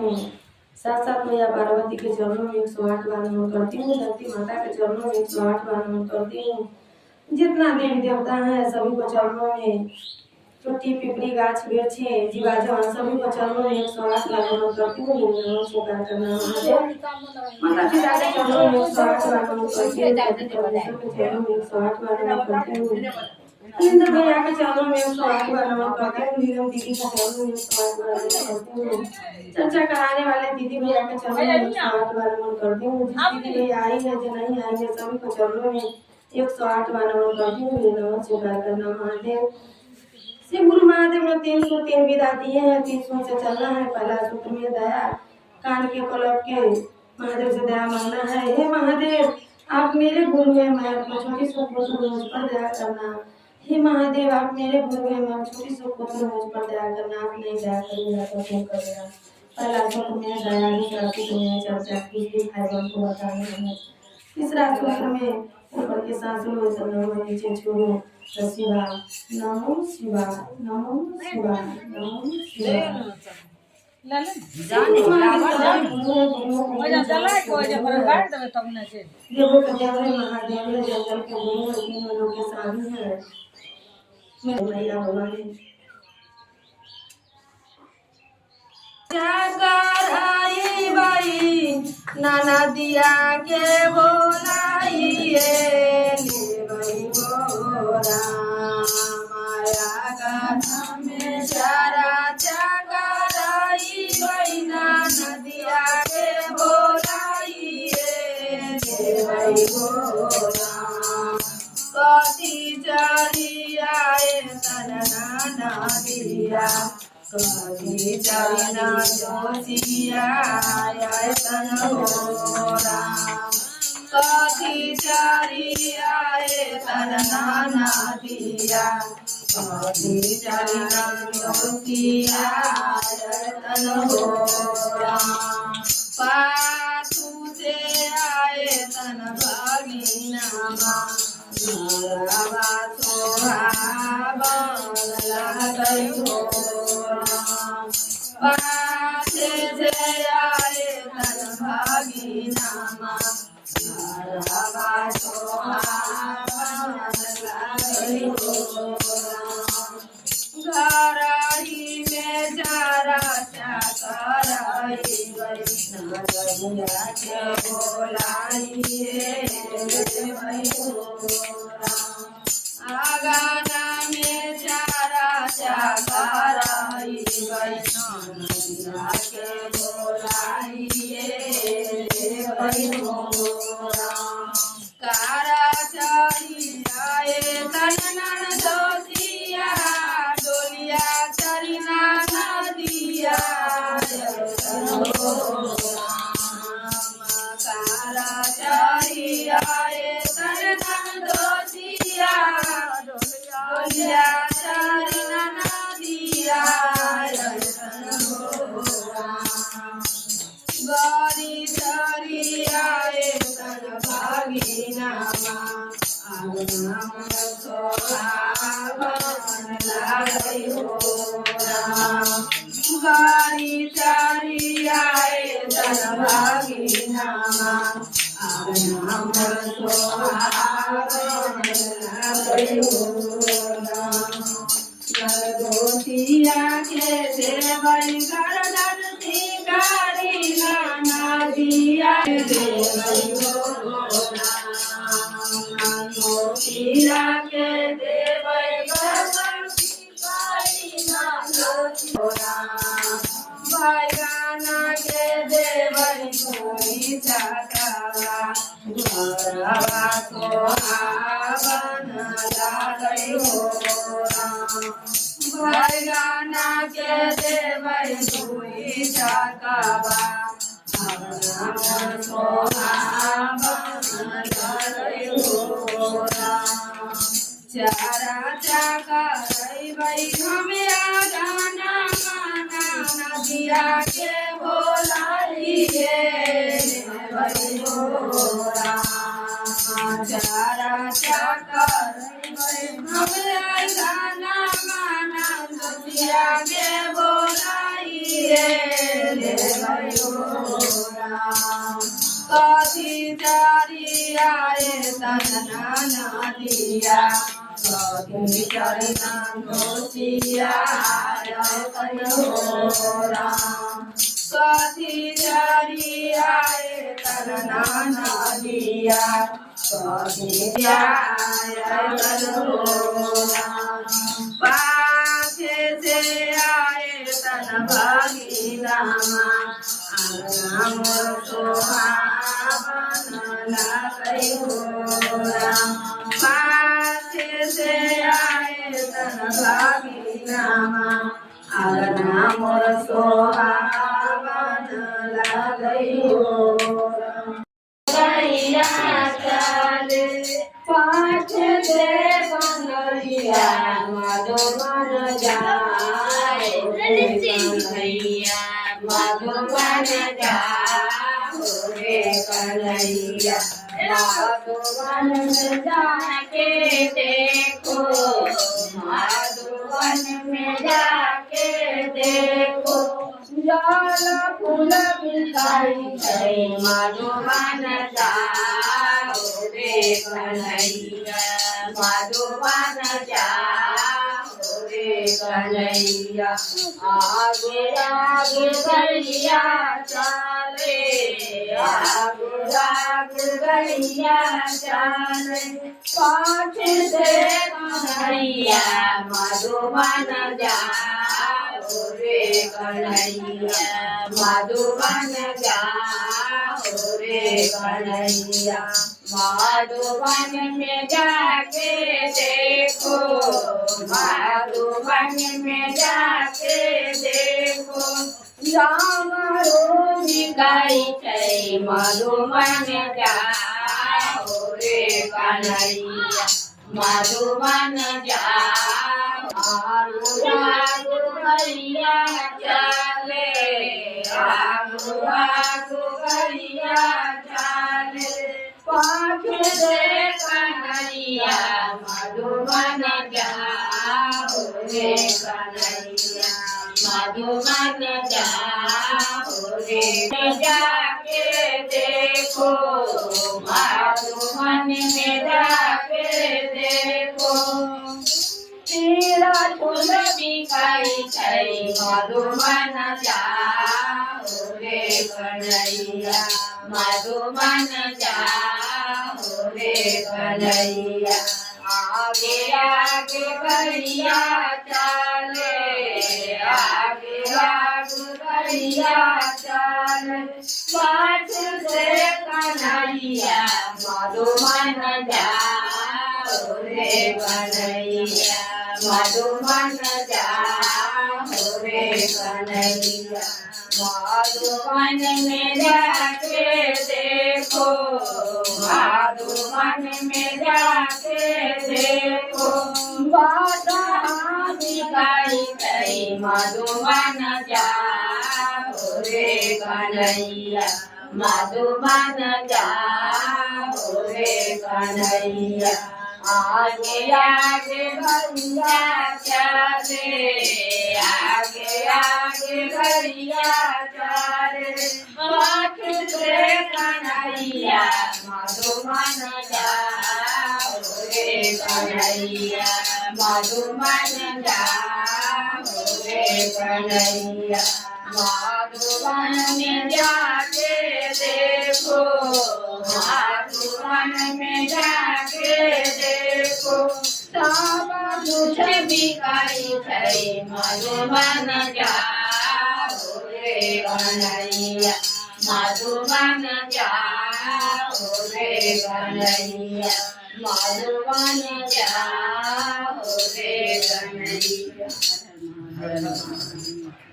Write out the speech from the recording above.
हूँ। साथ साथ मैया पार्वती के चरणों में 108 बार नमन करती हूँ। धरती माता के चरणों में 108 बार नमन करती हूँ। जितना देवी देवता है सभी को चरणों में, चोटी पिपरी गाछ वृक्षे जीवा जवान सभी को चरणों में 108 बार नमन करती हूँ। नमो स्वीकार करना महादेव। माता पिता के चरणों में 108 बार नमन करती हूँ। परमेश्वर के चरणों में 108 बार नमन करती हूँ। इंद्र भैया के चरणों में 108 बार नमन करती हूँ। नीलम दीदी के चरणों में 108 बार नमन करती हूँ। चर्चा कराने वाले दीदी भैया के चरणों में 108 बार नमन करती हूँ। जिस दीदी भैया आई है जो नहीं आई है सभी को चरणों में 108 बार नमन करती हूँ। नमः स्वीकार करना महादेव। श्री गुरु महादेव ने 303 विदा दिए हैं। 300 से चलना है। पहला सूत्र में दया, कान के पलट के महादेव से दया मांगना है। हे महादेव आप मेरे गुरु हैं, मैं अपना छोटी सी पुत्र मुझ पर दया करना। हे महादेव आप मेरे गुरु हैं, मैं छोटी सी पुत्र मुझ पर दया करना। आप नहीं दया करेंगे तो कौन करेगा। पहला सूत्र में दया की चर्चा की फाइबर को बताने हैं। तीसरा सूत्र में ऊपर के सांस लो नमो नीचे छोड़ो शिवा नमो शिवा नमो शिवा नमो शिवा जाने चला को जे पर गाड़ देबे तब न से देवो के देव महादेव ने जंगल के मुंह में तीनों लोग के सामने है। मैं मैया भवानी जागराई बाई नाना दिया के बोलाइए भाई बोरा माया गाना में सारा जागराई बाई नाना दिया के बोलाइए भाई बोरा कति चरियाए नाना दिया कभी जाना जोशिया तन होरा कभी चरिया तन नाना दिया कभी जाना जोशिया तन होरा पाछू से आए तन भगिना मारा सोहा गई हो पासे से आए तन भागीना मारा सोहा गई हो घराई में जारा कराई गई के बोलाइए आगाना में जारा कराई गई के बोलाइए कारा चढ़ी आए तन दोसिया डोलिया चरी ना दिया कारा चढ़ी आए तन दोसिया डोलिया चरी ना दिया गौरी चरी आए तन भागीना गाड़ी चारी आए तन भागीना दोतिया के देवई गरदन गाड़ी नाना दिया देवई दोतिया के देवई गरदन गाड़ी नाना गाना के देवई कोई चाका घरवा को आवन लागई हो भाई गाना के देवई कोई चाका चारा चाका भाई हमें गाना माना नदिया के बोलाइए भाई बोला चारा चाका हमें गाना माना नदिया के बोलाइए रे भयो राम कथी चारी आए तना नदिया कथी चरना घोषिया भयो राम कथी चारी आए तना नदिया कथी आए भयो राम पाछे से आए तन भागी रामा मोर सोहावन लागै हो राम पाछे से आए तन भागी रामा मोर सोहावन लागै हो राम गैया चले पाछ से बंगलिया मधुबन जाए कन्हैया मधुबन जाओ रे कन्हैया मधुबन में जाके देखो मधुबन में जाके देखो लाल फूल बिकाई है मधुबन जाओ रे कन्हैया मधुबन जाओ रे कन्हैया आगे आगे गैया चले आगे आगे गैया चले पाछ से कन्हैया मधुबन जाओ रे कन्हैया मधुबन जाओ रे कन्हैया मधुबन में जाके देखो मधुबन में जाके देखो राम बिकाई छै मधुबन जाओ रे कन्हैया मधुबन जाओ आगू आगू गैया चले आगू आगू गैया चले पाछ से कन्हैया मधुबन जाओ रे कन्हैया मधुबन जाओ रे जाके देखो मधुबन में जाके देखो तेरा फूल बिकाई छै मधुबन जाओ रे कन्हैया मधुबन जाओ रे कन्हैया आगे आगे गैया चले आगे आगे गैया चले पाछ से कन्हैया मधुबन जाओ रे कन्हैया मधुबन जाओ रे कन्हैया मधुबन में जाके देखो मधुबन में जाके देखो बाधा बिकाई छै मधुबन जाओ रे कन्हैया मधुबन जाओ रे कन्हैया आगे आगे गैया चले आगे आगे गैया चले पाछ से कन्हैया मधुबन जाओ रे कन्हैया मधुबन जाओ रे कन्हैया मधुबन में जाके देखो मधुबन में जाके देखो सब कुछ बिकाई छै मधुबन जाओ रे कन्हैया मधुबन जाओ रे कन्हैया मधुबन जाओ रे कन्हैया।